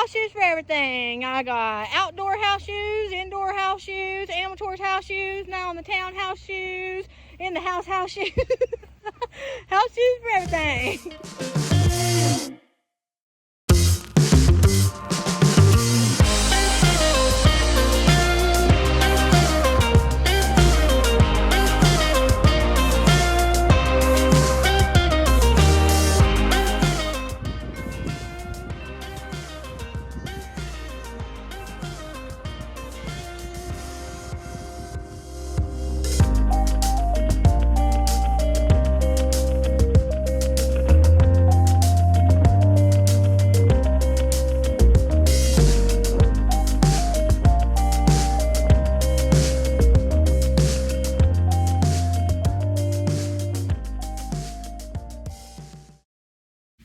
house shoes for everything. I got outdoor house shoes, indoor house shoes, animal tours house shoes, now on the town house shoes, in the house shoes. House shoes for everything.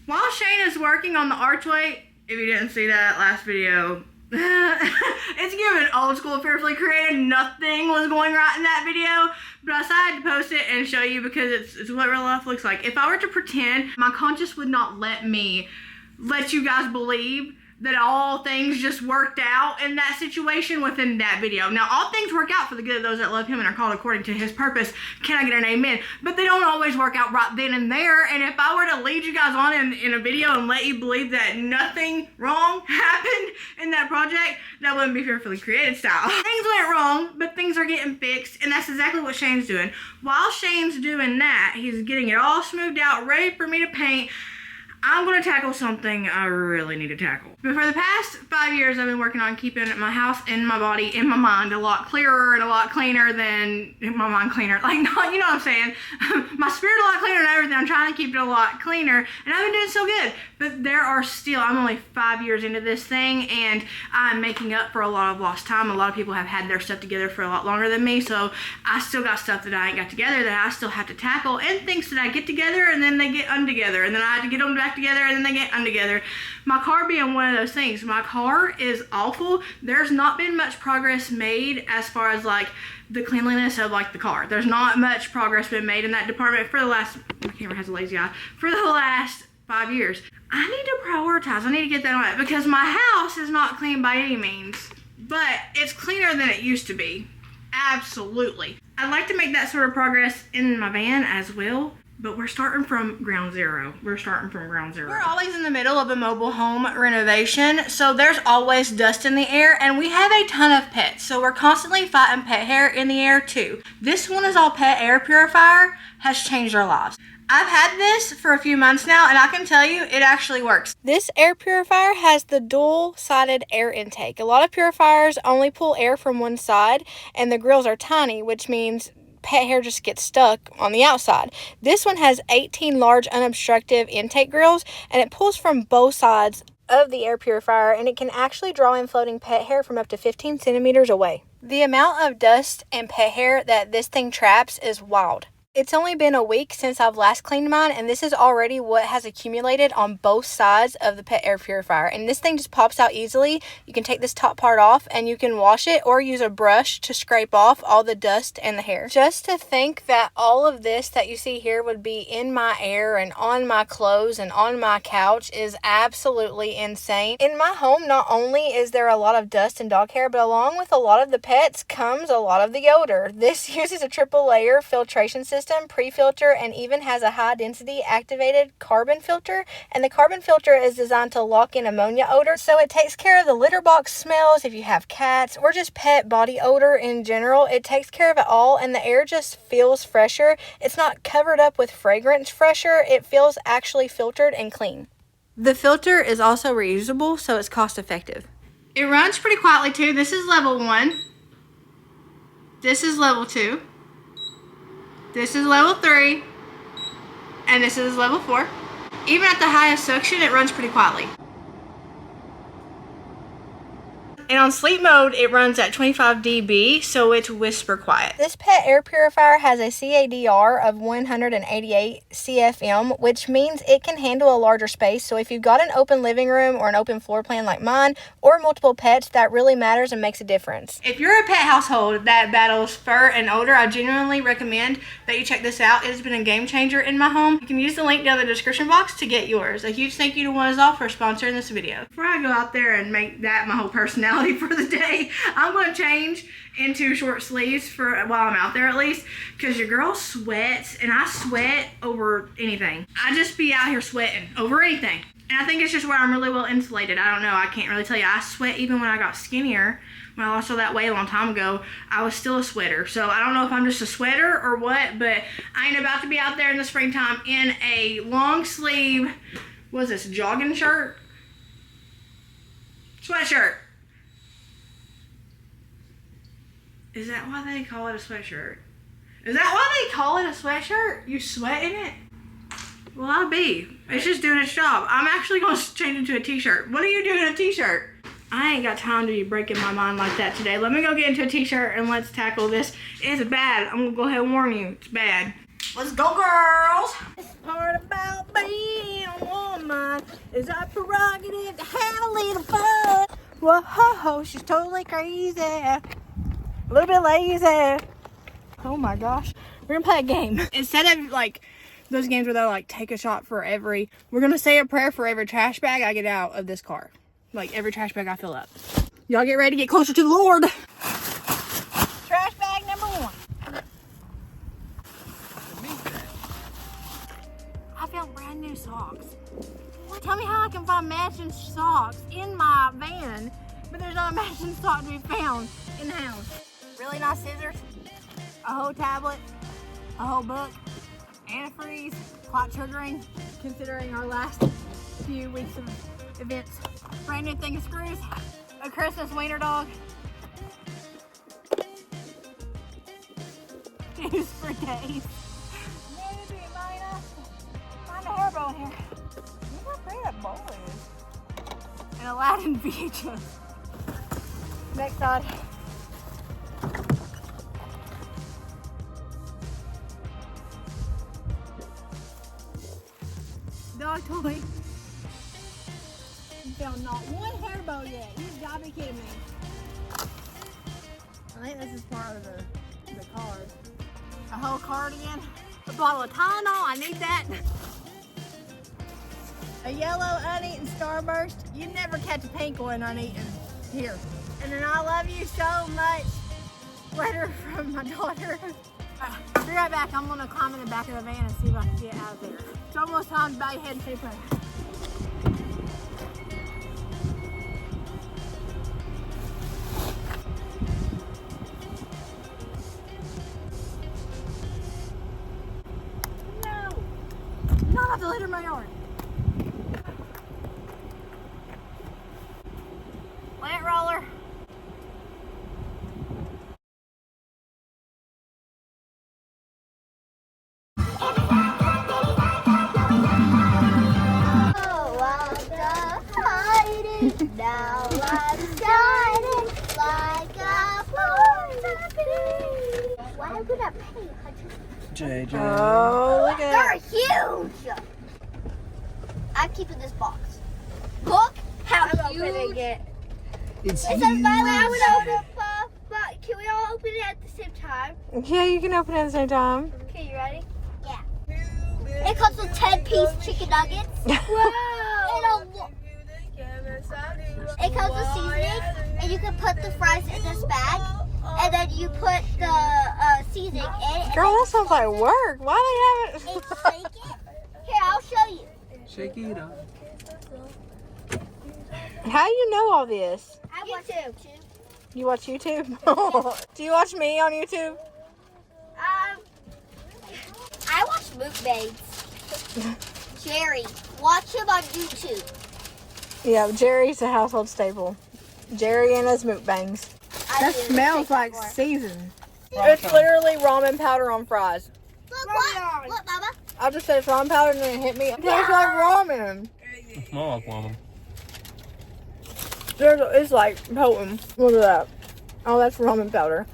While Shane is working on the archway, if you didn't see that last video, it's given old school fearfully created. Nothing was going right in that video, but I decided to post it and show you because it's what real life looks like. If I were to pretend, my conscience would not let me let you guys believe that all things just worked out in that situation within that video. Now, all things work out for the good of those that love him and are called according to his purpose. Can I get an amen? But they don't always work out right then and there. And if I were to lead you guys on in a video and let you believe that nothing wrong happened in that project, that wouldn't be fearfully created style. Things went wrong, but things are getting fixed. And that's exactly what Shane's doing. While Shane's doing that, he's getting it all smoothed out, ready for me to paint. I'm going to tackle something I really need to tackle. But for the past 5 years, I've been working on keeping my house and my body and my mind a lot clearer and a lot cleaner than my mind cleaner. Like, not, you know what I'm saying? My spirit a lot cleaner and everything. I'm trying to keep it a lot cleaner, and I've been doing so good. But there are still, I'm only 5 years into this thing, and I'm making up for a lot of lost time. A lot of people have had their stuff together for a lot longer than me, so I still got stuff that I ain't got together that I still have to tackle, and things that I get together and then they get untogether, and then I have to get them back together and then they get untogether. My car being one of those things. My car is awful. There's not been much progress made as far as like the cleanliness of like the car. There's not much progress been made in that department for the last, my camera has a lazy eye, for the last 5 years. I need to prioritize. I need to get that on it because my house is not clean by any means, but it's cleaner than it used to be. Absolutely. I'd like to make that sort of progress in my van as well. But we're starting from ground zero. We're always in the middle of a mobile home renovation, so there's always dust in the air, and we have a ton of pets, so we're constantly fighting pet hair in the air too. This one is all pet air purifier, has changed our lives. I've had this for a few months now, and I can tell you it actually works. This air purifier has the dual-sided air intake. A lot of purifiers only pull air from one side, and the grills are tiny, which means pet hair just gets stuck on the outside. This one has 18 large unobstructive intake grills, and it pulls from both sides of the air purifier, and it can actually draw in floating pet hair from up to 15 centimeters away. The amount of dust and pet hair that this thing traps is wild. It's only been a week since I've last cleaned mine, and this is already what has accumulated on both sides of the pet air purifier. And this thing just pops out easily. You can take this top part off and you can wash it or use a brush to scrape off all the dust and the hair. Just to think that all of this that you see here would be in my air and on my clothes and on my couch is absolutely insane. In my home, not only is there a lot of dust and dog hair, but along with a lot of the pets comes a lot of the odor. This uses a triple layer filtration system, pre-filter, and even has a high density activated carbon filter, and the carbon filter is designed to lock in ammonia odor, so it takes care of the litter box smells if you have cats or just pet body odor in general. It takes care of it all, and the air just feels fresher. It's not covered up with fragrance fresher. It feels actually filtered and clean. The filter is also reusable, so it's cost effective. It runs pretty quietly too. This is level 1. This is level 2. This is level 3, and this is level 4. Even at the highest suction, it runs pretty quietly. And on sleep mode, it runs at 25 dB, so it's whisper quiet. This pet air purifier has a CADR of 188 CFM, which means it can handle a larger space. So if you've got an open living room or an open floor plan like mine, or multiple pets, that really matters and makes a difference. If you're a pet household that battles fur and odor, I genuinely recommend that you check this out. It has been a game changer in my home. You can use the link down in the description box to get yours. A huge thank you to YONEISALL for sponsoring this video. Before I go out there and make that my whole personality for the day, I'm going to change into short sleeves for while I'm out there at least, because your girl sweats and I sweat over anything. I just be out here sweating over anything. And I think it's just where I'm really well insulated. I don't know. I can't really tell you. I sweat even when I got skinnier. When I lost all that weight a long time ago, I was still a sweater. So I don't know if I'm just a sweater or what, but I ain't about to be out there in the springtime in a long sleeve, what is this, jogging shirt? Sweatshirt. Is that why they call it a sweatshirt? Is that why they call it a sweatshirt? You sweat in it? Well, I'll be. It's just doing its job. I'm actually going to change into a t-shirt. What are you doing in a t-shirt? I ain't got time to be breaking my mind like that today. Let me go get into a t-shirt and let's tackle this. It's bad. I'm going to go ahead and warn you. It's bad. Let's go, girls. This part about being a woman is our prerogative to have a little fun. Whoa, she's totally crazy. A little bit lazy. Oh my gosh. We're going to play a game. Instead of like those games where they'll like take a shot for every, we're going to say a prayer for every trash bag I get out of this car. Like every trash bag I fill up. Y'all get ready to get closer to the Lord. Trash bag number 1. I found brand new socks. Tell me how I can find matching socks in my van, but there's not a matching sock to be found in the house. Really nice scissors, a whole tablet, a whole book, antifreeze, quite triggering considering our last few weeks of events. Brand new thing of screws, a Christmas wiener dog, juice for days. Maybe Merina, find a hairball in here. Look how pretty that bowl is. And Aladdin VHS. Next side. Dog toy. You found not one hairball yet. You've got to be kidding me. I think this is part of the card. A whole cardigan. A bottle of Tylenol. I need that. A yellow uneaten Starburst. You never catch a pink one uneaten here. And then I love you so much. Letter from my daughter. Be right back. I'm gonna climb in the back of the van and see if I can get out of there. It's almost time to bow your head and say prayer. No! Not have to litter my yard. Plant roller. Now I'm shining like a floor. Why would I pay $100? JJ. Oh, look at They're huge. I'm keeping this box. Look how huge. It's It says, by the way, I would open up, but can we all open it at the same time? Yeah, you can open it at the same time. Okay, you ready? Yeah. It comes with 10-piece chicken nuggets. Whoa! It comes with seasoning, and you can put the fries in this bag, and then you put the seasoning in. Girl, that sounds like work. Why And do they have shake it. Here, I'll show you. Shake it up. it? How do you know all this? I watch YouTube. You watch YouTube? Do you watch me on YouTube? I watch mukbangs. Jerry, watch him on YouTube. Yeah, Jerry's a household staple. Jerry and his mukbangs. That smells like seasoned. It's literally ramen powder on fries. Look, what? Look, Mama. I just said it's ramen powder and then it hit me. It tastes like ramen. Smell like ramen. It's like potent. Look at that. Oh, that's ramen powder.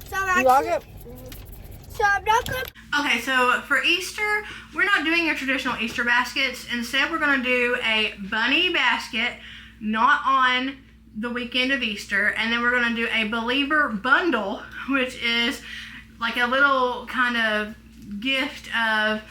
So You like it? So I'm not gonna. Okay, so for Easter, we're not doing your traditional Easter baskets. Instead, we're going to do a bunny basket, not on the weekend of Easter. And then we're going to do a believer bundle, which is like a little kind of gift of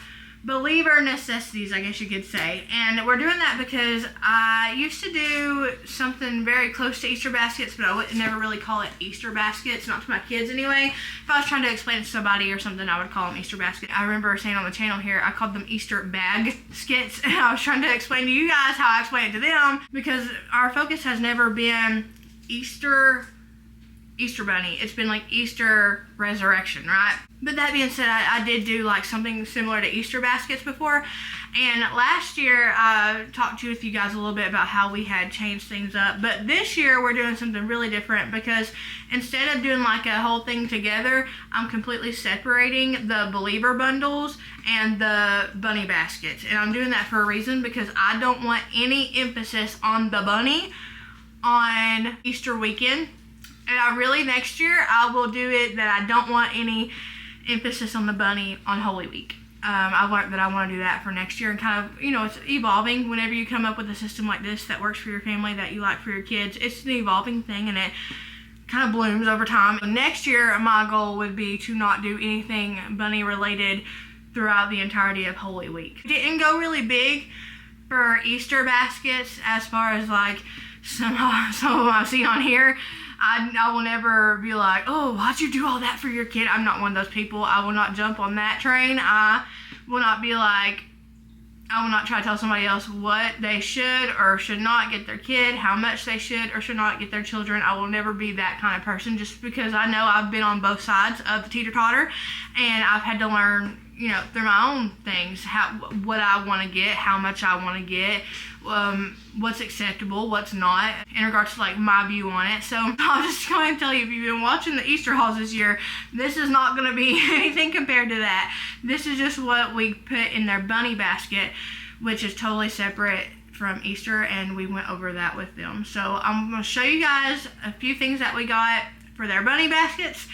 believer necessities, I guess you could say. And we're doing that because I used to do something very close to Easter baskets, but I would never really call it Easter baskets, not to my kids anyway. If I was trying to explain it to somebody or something, I would call them Easter baskets. I remember saying on the channel here, I called them Easter bag skits, and I was trying to explain to you guys how I explain it to them, because our focus has never been Easter bunny. It's been like Easter resurrection, right? But that being said, I did do like something similar to Easter baskets before. And last year, I talked with you guys a little bit about how we had changed things up. But this year, we're doing something really different, because instead of doing like a whole thing together, I'm completely separating the believer bundles and the bunny baskets. And I'm doing that for a reason, because I don't want any emphasis on the bunny on Easter weekend. And I really, next year, I will do it that I don't want any emphasis on the bunny on Holy Week. I learned that I want to do that for next year, and kind of, it's evolving. Whenever you come up with a system like this that works for your family, that you like for your kids, it's an evolving thing, and it kind of blooms over time. Next year, my goal would be to not do anything bunny related throughout the entirety of Holy Week. Didn't go really big for Easter baskets as far as like some of them I've seen on here. I will never be like, oh, why'd you do all that for your kid? I'm not one of those people. I will not jump on that train. I will not be like, I will not try to tell somebody else what they should or should not get their kid, how much they should or should not get their children. I will never be that kind of person, just because I know I've been on both sides of the teeter-totter, and I've had to learn, through my own things, what I want to get, how much I want to get, what's acceptable, what's not, in regards to like my view on it. So I'll just go ahead and tell you, if you've been watching the Easter hauls this year, this is not going to be anything compared to that. This is just what we put in their bunny basket, which is totally separate from Easter, and we went over that with them. So I'm going to show you guys a few things that we got for their bunny baskets,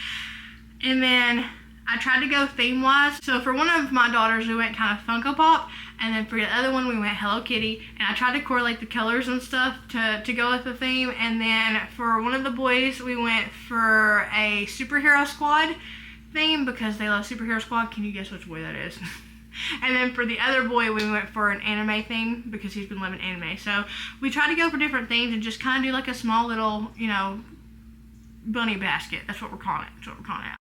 and then I tried to go theme-wise. So for one of my daughters, we went kind of Funko Pop, and then for the other one, we went Hello Kitty, and I tried to correlate the colors and stuff to go with the theme. And then for one of the boys, we went for a superhero squad theme, because they love superhero squad. Can you guess which boy that is? And then for the other boy, we went for an anime theme, because he's been loving anime. So we tried to go for different themes and just kind of do like a small little, bunny basket. That's what we're calling it.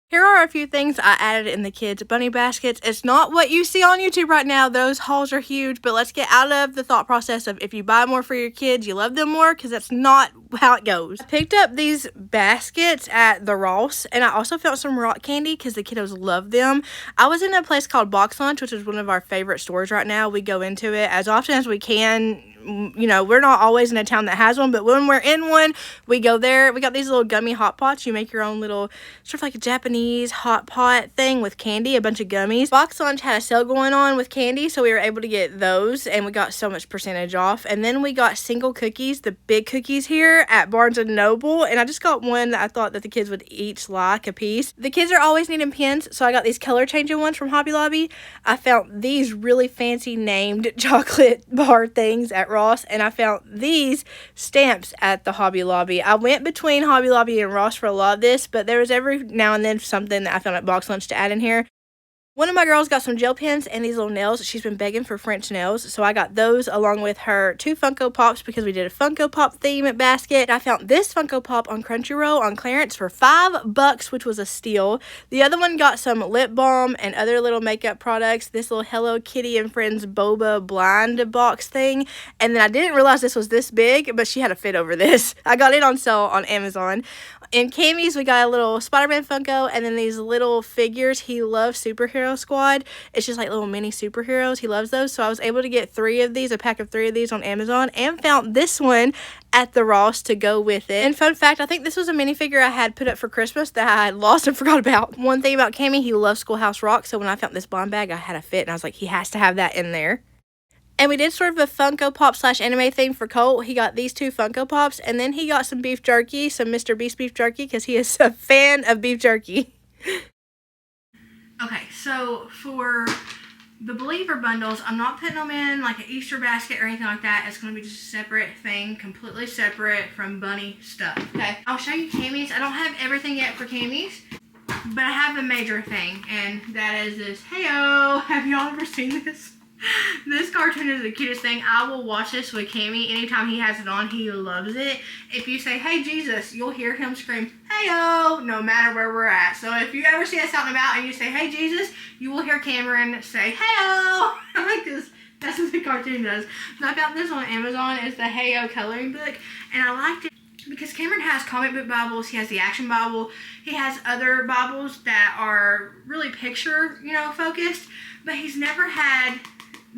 Here are a few things I added in the kids' bunny baskets. It's not what you see on YouTube right now. Those hauls are huge, but let's get out of the thought process of if you buy more for your kids, you love them more, because that's not how it goes. I picked up these baskets at the Ross, and I also found some rock candy because the kiddos love them. I was in a place called Box Lunch, which is one of our favorite stores right now. We go into it as often as we can. We're not always in a town that has one, but when we're in one, we go there. We got these little gummy hot pots. You make your own little, sort of like a Japanese hot pot thing with candy, a bunch of gummies. Box Lunch had a sale going on with candy, so we were able to get those, and we got so much percentage off. And then we got single cookies, the big cookies here at Barnes & Noble, and I just got one that I thought that the kids would each like a piece. The kids are always needing pins, so I got these color changing ones from Hobby Lobby. I found these really fancy named chocolate bar things at Ross, and I found these stamps at the Hobby Lobby. I went between Hobby Lobby and Ross for a lot of this, but there was every now and then something that I found at Box Lunch to add in here. One of my girls got some gel pens and these little nails. She's been begging for French nails, so I got those along with her 2 Funko Pops, because we did a Funko Pop theme at basket. I found this Funko Pop on Crunchyroll on clearance for $5, which was a steal. The other one got some lip balm and other little makeup products. This little Hello Kitty and Friends Boba blind box thing. And then I didn't realize this was this big, but she had a fit over this. I got it on sale on Amazon. In Cammy's, we got a little Spider-Man Funko, and then these little figures. He loves Superhero Squad. It's just like little mini superheroes. He loves those. So I was able to get 3 of these, a pack of 3 of these on Amazon, and found this one at the Ross to go with it. And fun fact, I think this was a minifigure I had put up for Christmas that I had lost and forgot about. One thing about Cammy, he loves Schoolhouse Rock, so when I found this blind bag, I had a fit, and I was like, he has to have that in there. And we did sort of a Funko Pop / anime thing for Colt. He got these 2 Funko Pops, and then he got some beef jerky, some Mr. Beast beef jerky, because he is a fan of beef jerky. Okay, so for the Believer bundles, I'm not putting them in like an Easter basket or anything like that. It's going to be just a separate thing, completely separate from bunny stuff, okay? I'll show you Cammy's. I don't have everything yet for Cammy's, but I have the major thing, and that is this. Heyo! Have y'all ever seen this? This cartoon is the cutest thing. I will watch this with Cammy anytime he has it on. He loves it. If you say, "Hey Jesus," you'll hear him scream, "Heyo," no matter where we're at. So if you ever see us out and about and you say, "Hey Jesus," you will hear Cameron say, "Heyo." Because that's what the cartoon does. So I got this on Amazon. It's the Heyo coloring book, and I liked it because Cameron has comic book Bibles. He has the action Bible. He has other Bibles that are really picture, focused, but he's never had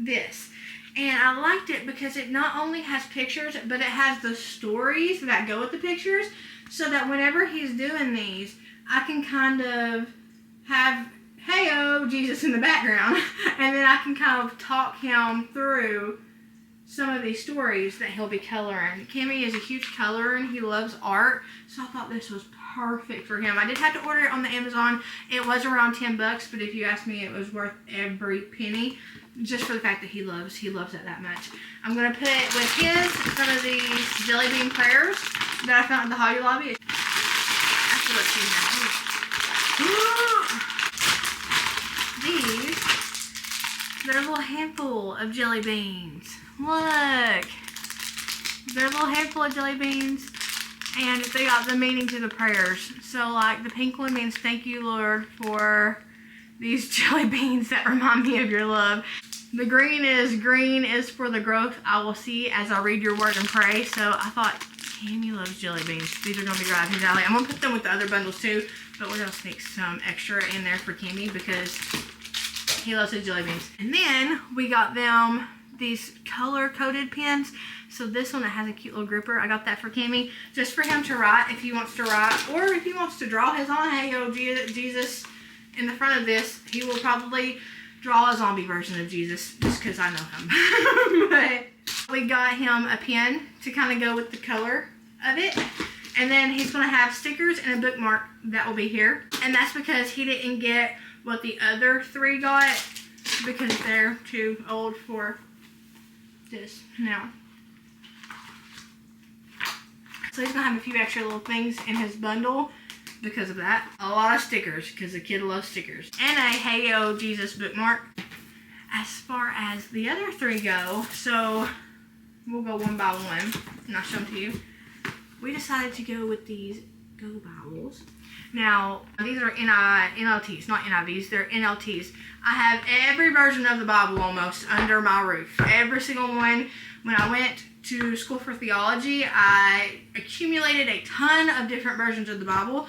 this. And I liked it because it not only has pictures, but it has the stories that go with the pictures, so that whenever he's doing these, I can kind of have "Heyo Jesus" in the background, and then I can kind of talk him through some of these stories that he'll be coloring. Cammy is a huge colorer and he loves art, so I thought this was perfect for him. I did have to order it on the Amazon. It was around $10, but if you ask me, it was worth every penny, just for the fact that he loves it that much. I'm gonna put with his some of these jelly bean prayers that I found in the Hobby Lobby. Actually, let's see now. These, they're a little handful of jelly beans. Look, they're a little handful of jelly beans, and they got the meaning to the prayers. So like the pink one means "Thank you, Lord, for these jelly beans that remind me of your love." The green is for the growth I will see as I read your word and pray. So I thought, Cammy loves jelly beans. These are going to be right up his alley. I'm going to put them with the other bundles too, but we're going to sneak some extra in there for Cammy because he loves his jelly beans. And then we got them these color-coded pens. So this one, it has a cute little gripper. I got that for Cammy, just for him to write if he wants to write, or if he wants to draw his own "Heyo Jesus" in the front of this. He will probably draw a zombie version of Jesus, just because I know him. But we got him a pen to kind of go with the color of it. And then he's going to have stickers and a bookmark that will be here. And that's because he didn't get what the other 3 got, because they're too old for this now. So he's going to have a few extra little things in his bundle because of that. A lot of stickers, because the kid loves stickers. And a "Heyo Jesus" bookmark. As far as the other 3 go, so we'll go one by one, and I'll show them to you. We decided to go with these Go Bibles. Now, these are NLTs, not NIVs, they're NLTs. I have every version of the Bible almost under my roof. Every single one. When I went to school for theology, I accumulated a ton of different versions of the Bible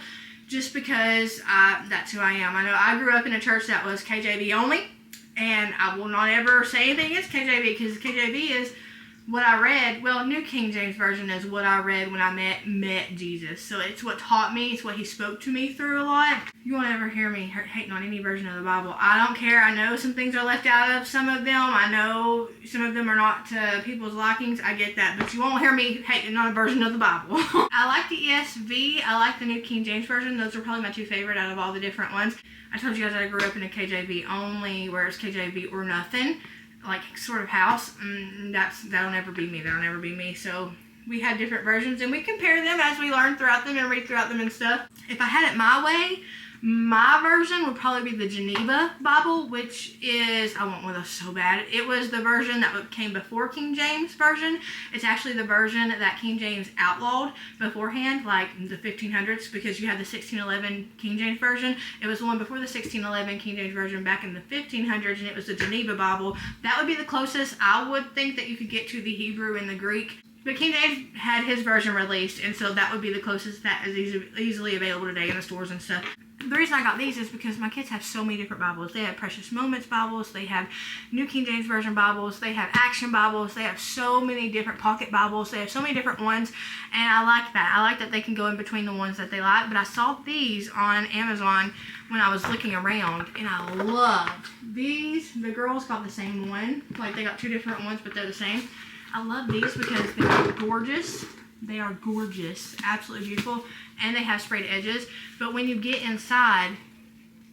just because that's who I am. I know I grew up in a church that was KJV only, and I will not ever say anything against KJV, because KJV is what I read. Well, New King James Version is what I read when I met Jesus. So it's what taught me. It's what he spoke to me through a lot. You won't ever hear me hating on any version of the Bible. I don't care. I know some things are left out of some of them. I know some of them are not to people's likings. I get that. But you won't hear me hating on a version of the Bible. I like the ESV. I like the New King James Version. Those are probably my 2 favorite out of all the different ones. I told you guys I grew up in a KJV only, where it's KJV or nothing, like sort of house. That'll never be me. That'll never be me. So we had different versions, and we compare them as we learn throughout them and read throughout them and stuff. If I had it my way, my version would probably be the Geneva Bible, which is, I want one of those so bad. It was the version that came before King James Version. It's actually the version that King James outlawed beforehand, like the 1500s, because you had the 1611 King James Version. It was the one before the 1611 King James Version back in the 1500s, and it was the Geneva Bible. That would be the closest I would think that you could get to the Hebrew and the Greek. But King James had his version released, and so that would be the closest that is easily available today in the stores and stuff. The reason I got these is because my kids have so many different Bibles. They have Precious Moments Bibles, they have New King James Version Bibles, they have Action Bibles, they have so many different pocket Bibles, they have so many different ones, and I like that. I like that they can go in between the ones that they like, but I saw these on Amazon when I was looking around, and I loved these. The girls got the same one, like they got two different ones, but they're the same. I love these because they're gorgeous. They are gorgeous, absolutely beautiful, and they have sprayed edges. But when you get inside,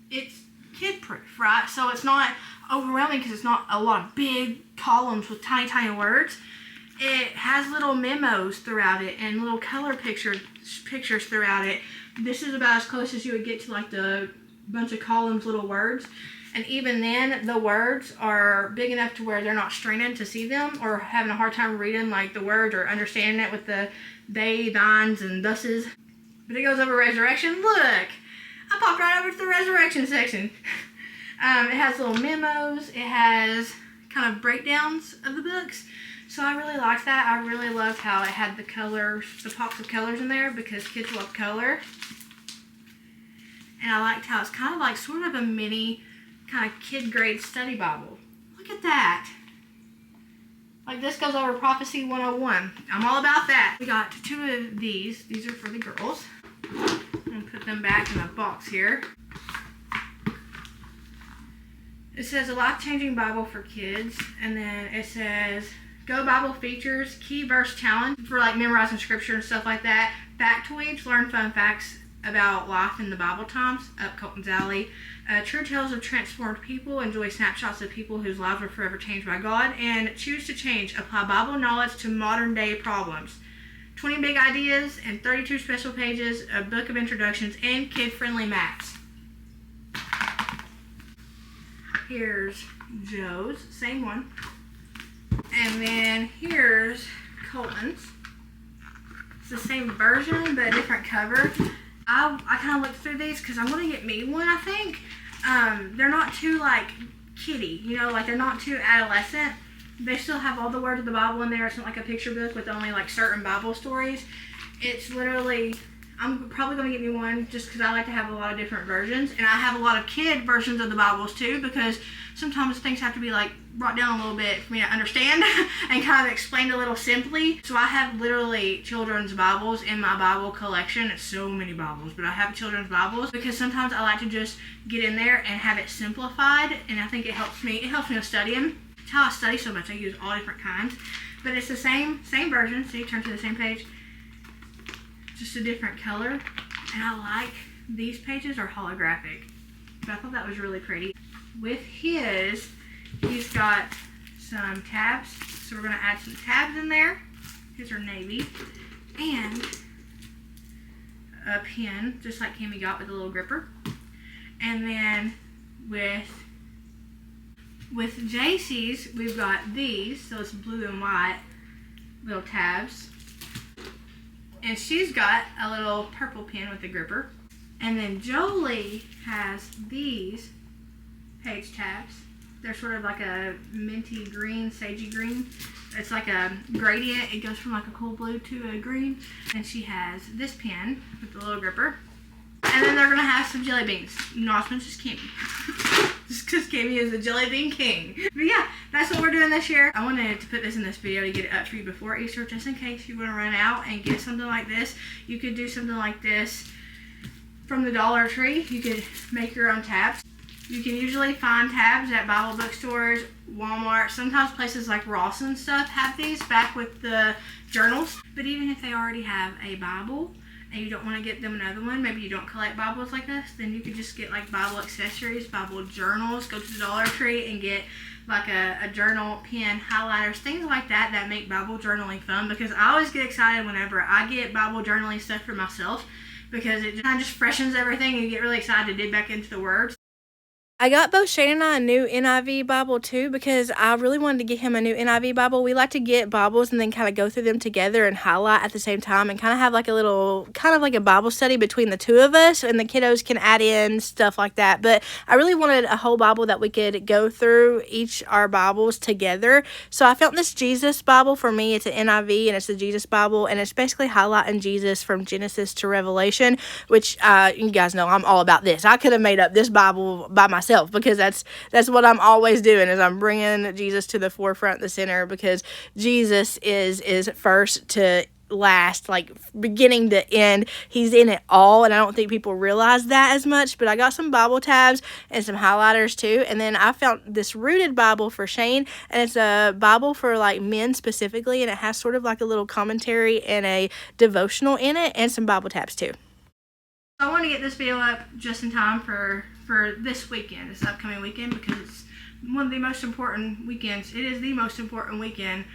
it's kid-proof, right? So it's not overwhelming because it's not a lot of big columns with tiny, tiny words. It has little memos throughout it and little color pictures throughout it. This is about as close as you would get to like the bunch of columns, little words. And even then, the words are big enough to where they're not straining to see them or having a hard time reading like the words or understanding it with the they, thines, and thuses. But it goes over resurrection. Look, I popped right over to the resurrection section. It has little memos. It has kind of breakdowns of the books. So I really liked that. I really loved how it had the colors, the pops of colors in there because kids love color. And I liked how it's kind of like sort of a mini kind of kid grade study Bible. Look at that. Like this goes over Prophecy 101. I'm all about that. We got two of these. These are for the girls. I'm going to put them back in the box here. It says a life-changing Bible for kids. And then it says Go Bible Features, Key Verse Challenge for like memorizing scripture and stuff like that. Factoids, learn fun facts about life in the Bible times, up Colton's alley. True Tales of Transformed People, enjoy snapshots of people whose lives were forever changed by God. And Choose to Change, apply Bible knowledge to modern day problems. 20 big ideas and 32 special pages, a book of introductions, and kid-friendly maps. Here's Joe's, same one. And then here's Colton's. It's the same version, but a different cover. I kind of looked through these because I'm going to get me one, I think. They're not too, like, kiddie, you know, like they're not too adolescent. They still have all the words of the Bible in there. It's not like a picture book with only, like, certain Bible stories. It's literally, I'm probably going to get me one just because I like to have a lot of different versions. And I have a lot of kid versions of the Bibles, too, because sometimes things have to be, like, brought down a little bit for me to understand and kind of explained a little simply. So I have literally children's Bibles in my Bible collection. It's so many Bibles, but I have children's Bibles because sometimes I like to just get in there and have it simplified, and I think it helps me with studying. It's how I study so much. I use all different kinds, but it's the same version. See, turn to the same page, just a different color. And I like these pages are holographic, but I thought that was really pretty. With his, he's got some tabs, so we're going to add some tabs in there. His are navy. And a pen, just like Cammy got with a little gripper. And then with JC's, we've got these, so it's blue and white little tabs. And she's got a little purple pen with a gripper. And then Jolie has these page tabs. They're sort of like a minty green, sagey green. It's like a gradient. It goes from like a cool blue to a green. And she has this pen with the little gripper. And then they're going to have some jelly beans. Not as much as Cammy. Just because Cammy is the jelly bean king. But yeah, that's what we're doing this year. I wanted to put this in this video to get it up for you before Easter, just in case you want to run out and get something like this. You could do something like this from the Dollar Tree. You could make your own tabs. You can usually find tabs at Bible bookstores, Walmart, sometimes places like Ross and stuff have these back with the journals. But even if they already have a Bible and you don't want to get them another one, maybe you don't collect Bibles like this, then you could just get like Bible accessories, Bible journals, go to the Dollar Tree and get like a journal, pen, highlighters, things like that that make Bible journaling fun, because I always get excited whenever I get Bible journaling stuff for myself, because it kind of just freshens everything and you get really excited to dig back into the words. I got both Shane and I a new NIV Bible too because I really wanted to get him a new NIV Bible. We like to get Bibles and then kind of go through them together and highlight at the same time and kind of have like a little, kind of like a Bible study between the two of us, and the kiddos can add in stuff like that. But I really wanted a whole Bible that we could go through each our Bibles together. So I found this Jesus Bible. For me, it's an NIV and it's the Jesus Bible, and it's basically highlighting Jesus from Genesis to Revelation, which you guys know I'm all about this. I could have made up this Bible by myself because that's what I'm always doing, is I'm bringing Jesus to the forefront, the center, because Jesus is first to last, like beginning to end. He's in it all, and I don't think people realize that as much. But I got some Bible tabs and some highlighters too, and then I found this Rooted Bible for Shane, and it's a Bible for like men specifically, and it has sort of like a little commentary and a devotional in it, and some Bible tabs too. I want to get this video up just in time for this weekend, this upcoming weekend, because it's one of the most important weekends. It is the most important weekend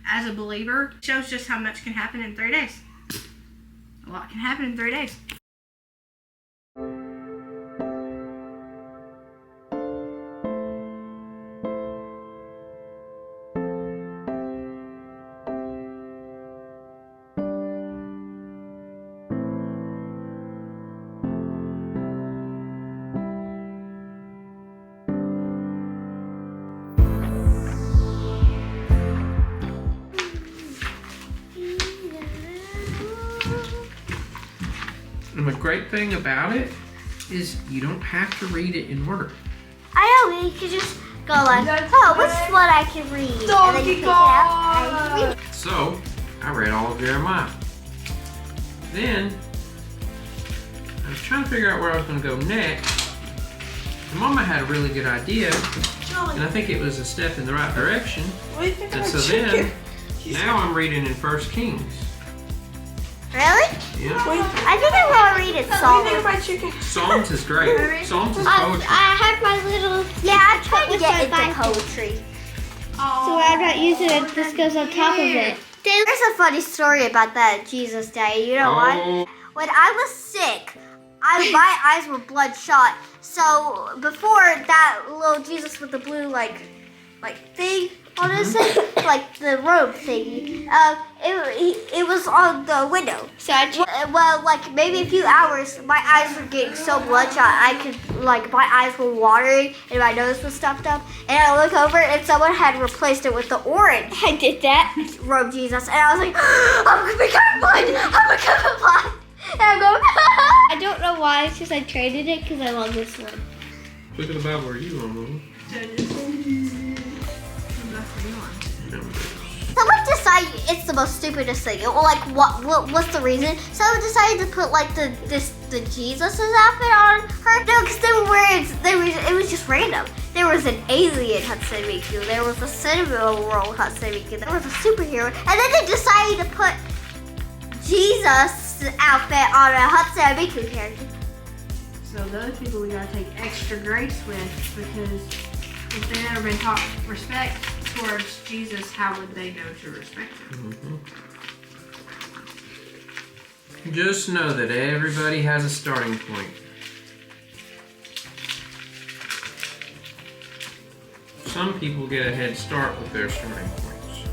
as a believer. It shows just how much can happen in 3 days. A lot can happen in 3 days. And the great thing about it is you don't have to read it in order. I know, you could just go like, oh, which one I can read? And then you pick it out and you read it. So, I read all of Jeremiah. Then, I was trying to figure out where I was going to go next. And Mama had a really good idea, and I think it was a step in the right direction. And so then, now I'm reading in 1 Kings. Really? Yeah. I think I want to read it Psalms. Psalms is great. Psalms is poetry. I have my little... Yeah, I'm trying to get into poetry. So I'm not using it, this goes on top of it. There's a funny story about that Jesus Day. You know what? When I was sick, my eyes were bloodshot. So before that little Jesus with the blue like thing on his head, like the robe thingy, it was on the window. So like maybe a few hours, my eyes were getting so bloodshot. I could my eyes were watering and my nose was stuffed up. And I look over and someone had replaced it with the orange. I did that. Robe Jesus, and I was like, I'm becoming blind. I'm becoming blind. And I'm going. I don't know why. It's just I traded it because I love this one. Look at the Bible. Are you on, Mama? Someone decided it's the most stupidest thing. Or like, what's the reason? Someone decided to put like the Jesus' outfit on her. No, because they were wearing. It was just random. There was an alien Hatsune Miku. There was a cinema world Hatsune Miku. There was a superhero, and then they decided to put Jesus' outfit on a Hatsune Miku character. So those people we gotta take extra grace with, because if they've never been taught respect towards Jesus, how would they know to respect him? Just know that everybody has a starting point. Some people get a head start with their starting points.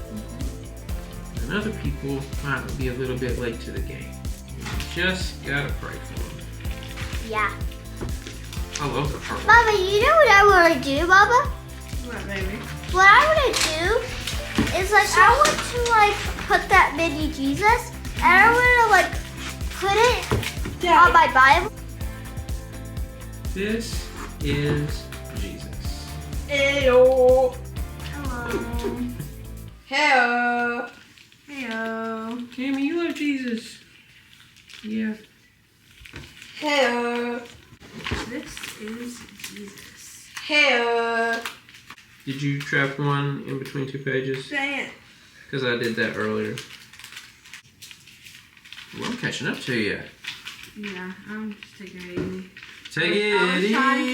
And other people might be a little bit late to the game. You just gotta pray for them. Yeah. I love the part. Mama, you know what I want to do, Mama? What, baby? What I want to do is I want to put that mini Jesus, and I want to put it on my Bible. This is Jesus. Heyo. Hello. Heyo. Heyo. Cammy, you love Jesus. Yeah. Heyo. This is Jesus. Heyo. Did you trap one in between two pages? Dang it. Because I did that earlier. Well, I'm catching up to you. Yeah, I'm just taking it easy. Take it I was trying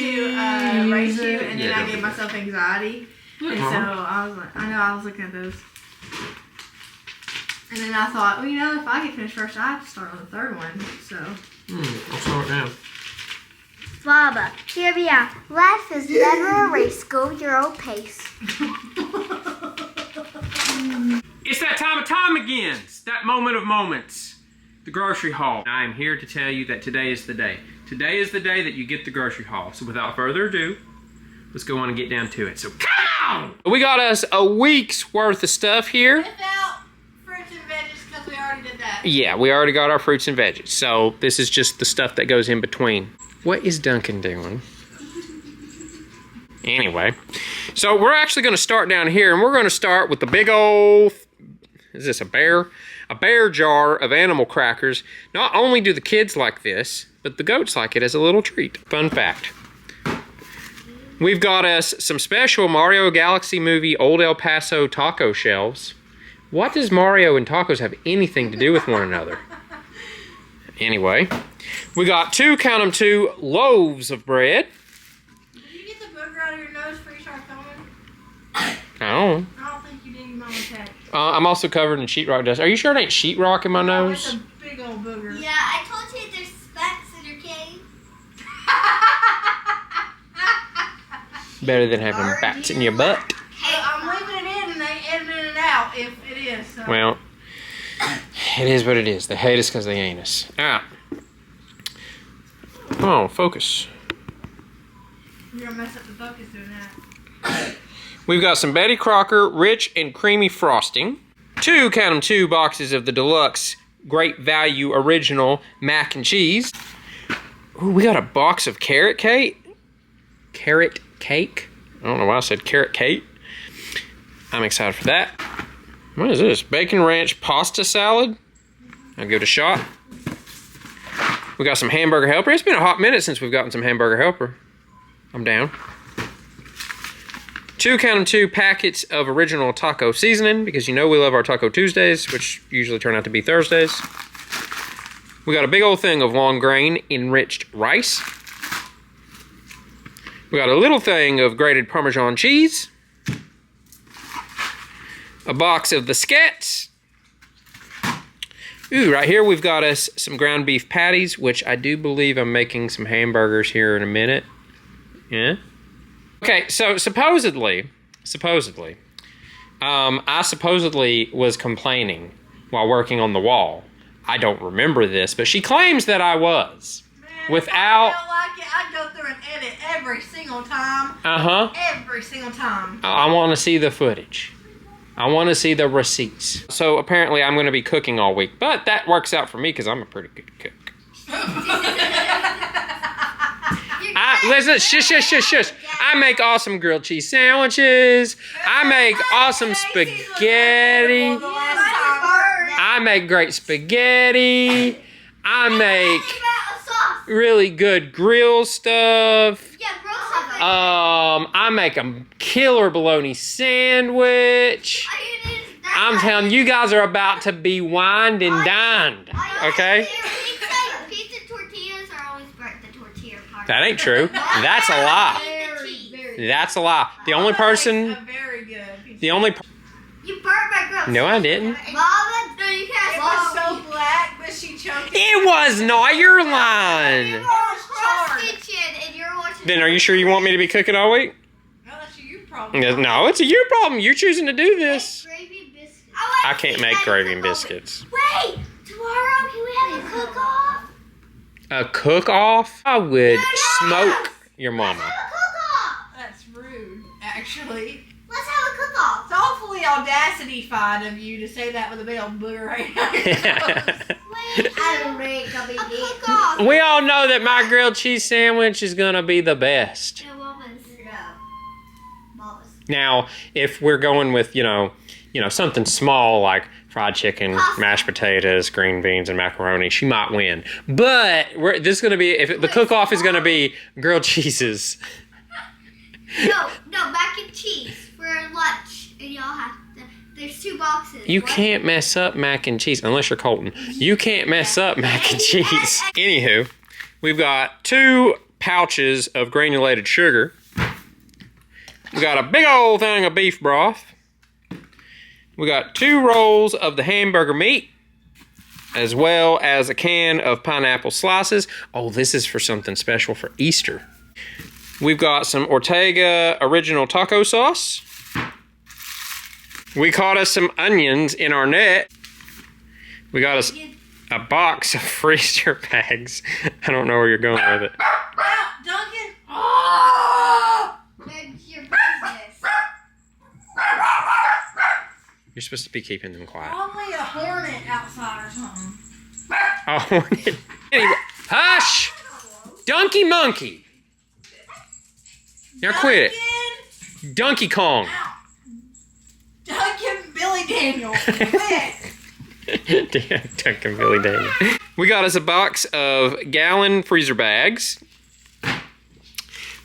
to race you, and then Yeah, I gave myself anxiety. Look, And so Mom. I was like, I was looking at those. And then I thought, well, if I get finished first, I have to start on the third one. So. I'll slow it down. Baba, hear me out. Life is never a race. Go your own pace. It's that time again. It's that moment of moments. The grocery haul. I am here to tell you that today is the day. Today is the day that you get the grocery haul. So without further ado, let's go on and get down to it. So come on! We got us a week's worth of stuff here. Without fruits and veggies, because we already did that. Yeah, we already got our fruits and veggies. So this is just the stuff that goes in between. What is Duncan doing? Anyway, so we're actually going to start down here, and we're going to start with the big old, is this a bear? A bear jar of animal crackers. Not only do the kids like this, but the goats like it as a little treat. Fun fact. We've got us some special Mario Galaxy movie Old El Paso taco shelves. What does Mario and tacos have anything to do with one another? Anyway, we got count 'em two loaves of bread. Did you get the booger out of your nose before you start filming? I don't. I don't think you did, Mama Ted. I'm also covered in sheetrock dust. Are you sure it ain't sheetrock in my Oh, nose? it's a big old booger. Yeah, I told you there's specks in your cave. Better than having bats in your butt. Hey, I'm leaving it in and they editing it out if it is. So. Well, it is what it is. They hate us because they ain't us. Alright. Come on, focus. You're going to mess up the focus doing that. We've got some Betty Crocker rich and creamy frosting. Count 'em two boxes of the deluxe great value original mac and cheese. Ooh, we got a box of carrot cake. Carrot cake? I don't know why I said carrot cake. I'm excited for that. What is this? Bacon ranch pasta salad. I'll give it a shot. We got some hamburger helper. It's been a hot minute since we've gotten some hamburger helper. I'm down. Count 'em two packets of original taco seasoning, because you know we love our Taco Tuesdays, which usually turn out to be Thursdays. We got a big old thing of long grain enriched rice. We got a little thing of grated Parmesan cheese. A box of the skets. Ooh, right here we've got us some ground beef patties, which I do believe I'm making some hamburgers here in a minute. Yeah? Okay, so supposedly, I supposedly was complaining while working on the wall. I don't remember this, but she claims that I was. Man, Without... if I felt like it, I'd go through and edit every single time. Uh-huh. Every single time. I want to see the footage. I want to see the receipts. So apparently I'm going to be cooking all week, but that works out for me because I'm a pretty good cook. Listen, shush. I make awesome grilled cheese sandwiches. I make awesome spaghetti. I make great spaghetti. I make really good grill stuff. I make a killer bologna sandwich. I'm telling you, guys are about to be wined and dined. Okay? That ain't true. That's a lie. That's a lie. The only person. The only. You burnt my grill. No, I didn't. Mama, no, you can't. It was so black that she choked it. It was not your line. You were cross kitchen and you're watching. Then are you sure you want me to be cooking all week? No, that's your problem. No, it's a you problem. You're choosing to do this. Gravy and biscuits. I can't make gravy and biscuits. Wait, tomorrow can we have a cook-off? A cook-off? I would smoke your mama. Let's have a cook-off. That's rude, actually. Let's have a cook-off. It's awfully audacity-fied of you to say that with a big old booger right now. Wait, I don't make a cook-off. We all know that my grilled cheese sandwich is gonna be the best. Now, if we're going with, you know, something small like fried chicken, mashed potatoes, green beans, and macaroni, she might win. But this is gonna be, if the cook-off is gonna be grilled cheeses. No, mac and cheese for lunch, and y'all have to. There's 2 boxes. You can't mess up mac and cheese unless you're Colton. You can't mess up mac and cheese. Anywho, we've got 2 pouches of granulated sugar. We got a big old thing of beef broth. We got 2 rolls of the hamburger meat. as well as a can of pineapple slices. Oh, this is for something special for Easter. We've got some Ortega original taco sauce. We caught us some onions in our net. We got us a box of freezer bags. I don't know where you're going with it. Duncan! Oh! It's your business. You're supposed to be keeping them quiet. Probably a hornet outside or something. Oh, anyway, hush! Donkey Monkey! Now quit it. Donkey Kong. Duncan Billy Daniel. Quit. Duncan Billy Daniel. We got us a box of gallon freezer bags.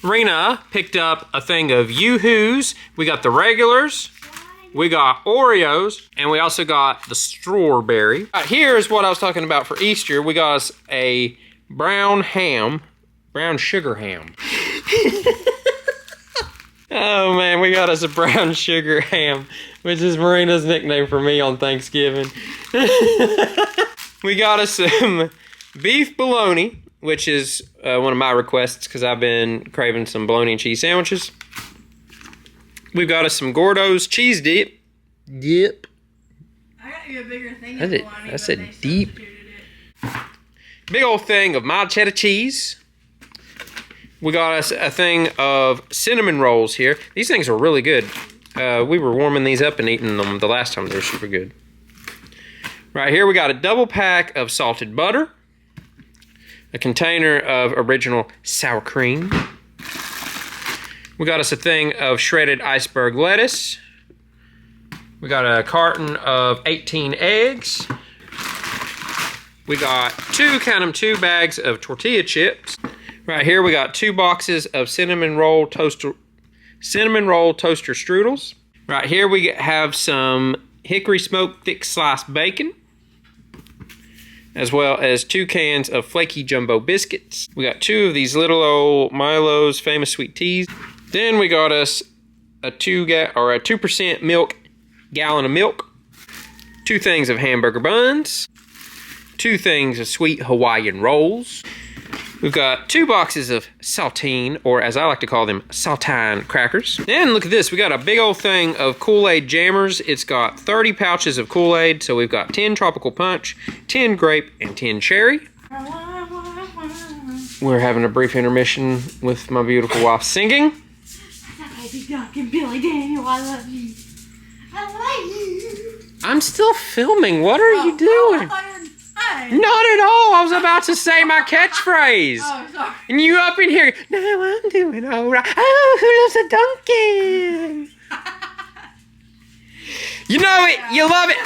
Rena picked up a thing of Yoo-Hoos. We got the regulars. We got Oreos. And we also got the strawberry. Here's what I was talking about for Easter. We got us a brown ham. Brown sugar ham. Oh man, we got us a brown sugar ham, which is Marina's nickname for me on Thanksgiving. We got us some beef bologna, which is one of my requests because I've been craving some bologna and cheese sandwiches. We've got us some Gordo's cheese dip. Dip. I got you a bigger thing That's of it. bologna, That's but a they deep. substituted it. Big old thing of mild cheddar cheese. We got us a thing of cinnamon rolls here. These things are really good. We were warming these up and eating them the last time. They were super good. Right here we got a double pack of salted butter. A container of original sour cream. We got us a thing of shredded iceberg lettuce. We got a carton of 18 eggs. We got two bags of tortilla chips. Right here we got 2 boxes of cinnamon roll toaster strudels. Right here we have some hickory smoked thick sliced bacon, as well as 2 cans of flaky jumbo biscuits. We got 2 of these little old Milo's famous sweet teas. Then we got us a 2% milk gallon of milk, 2 things of hamburger buns, 2 things of sweet Hawaiian rolls. We've got 2 boxes of saltine, or as I like to call them, saltine crackers. And look at this, we got a big old thing of Kool-Aid jammers. It's got 30 pouches of Kool-Aid, so we've got 10 tropical punch, 10 grape, and 10 cherry. We're having a brief intermission with my beautiful wife singing. Baby Duncan Billy Daniel, I love you. I love you. I'm still filming, what are you doing? I thought you were dying. Not at all. I was about to say my catchphrase. Oh, sorry. And you up in here, no, I'm doing all right. Oh, who loves a Duncan? You know it. You love it.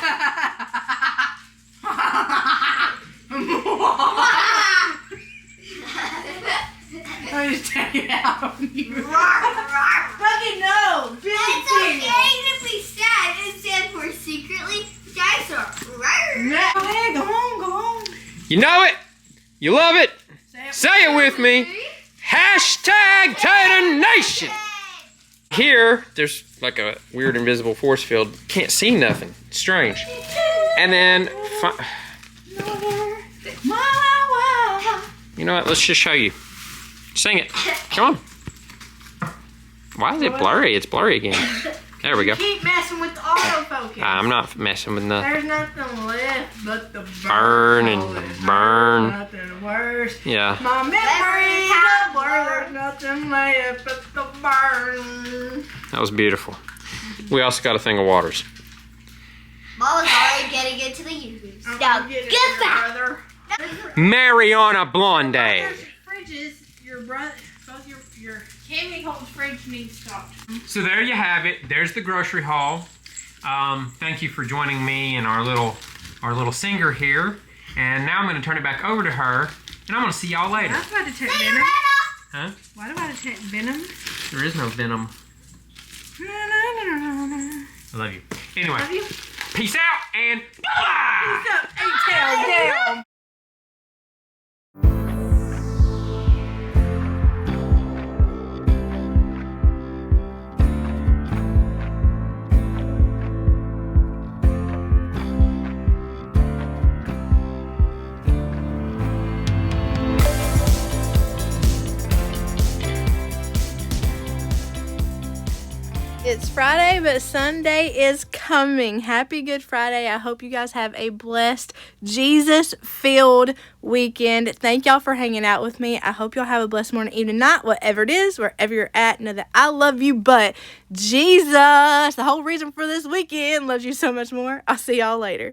I just take it out on you. Fucking no. It's okay to be sad. It stands for secretly dinosaur. Go ahead, go on. You know it. You love it. Say it with me. Hashtag Tater Nation. Here, there's like a weird invisible force field. Can't see nothing. It's strange. And then, you know what? Let's just show you. Sing it. Come on. Why is it blurry? It's blurry again. There we go. Keep messing with the autofocus. I'm not messing with nothing. There's nothing left but the Burn and burn. Nothing worse. Yeah. My memories of blur. There's nothing left but the burn. That was beautiful. We also got a thing of waters. Mama's already getting into the use. Now get back. Brother. Mariana Blonde. Brothers, fridges. Your brother, both your Cammy Holt's fridge needs stopped. So there you have it. There's the grocery haul. Thank you for joining me and our little singer here. And now I'm going to turn it back over to her, and I'm going to see y'all later. Why do I detect venom? Huh? Why do I detect venom? There is no venom. I love you. Anyway, Love you. peace out and bye. Peace out, A-tail down. It's Friday, but Sunday is coming. Happy Good Friday. I hope you guys have a blessed, Jesus-filled weekend. Thank y'all for hanging out with me. I hope y'all have a blessed morning, evening, night, whatever it is, wherever you're at. Know that I love you, but Jesus, the whole reason for this weekend, loves you so much more. I'll see y'all later.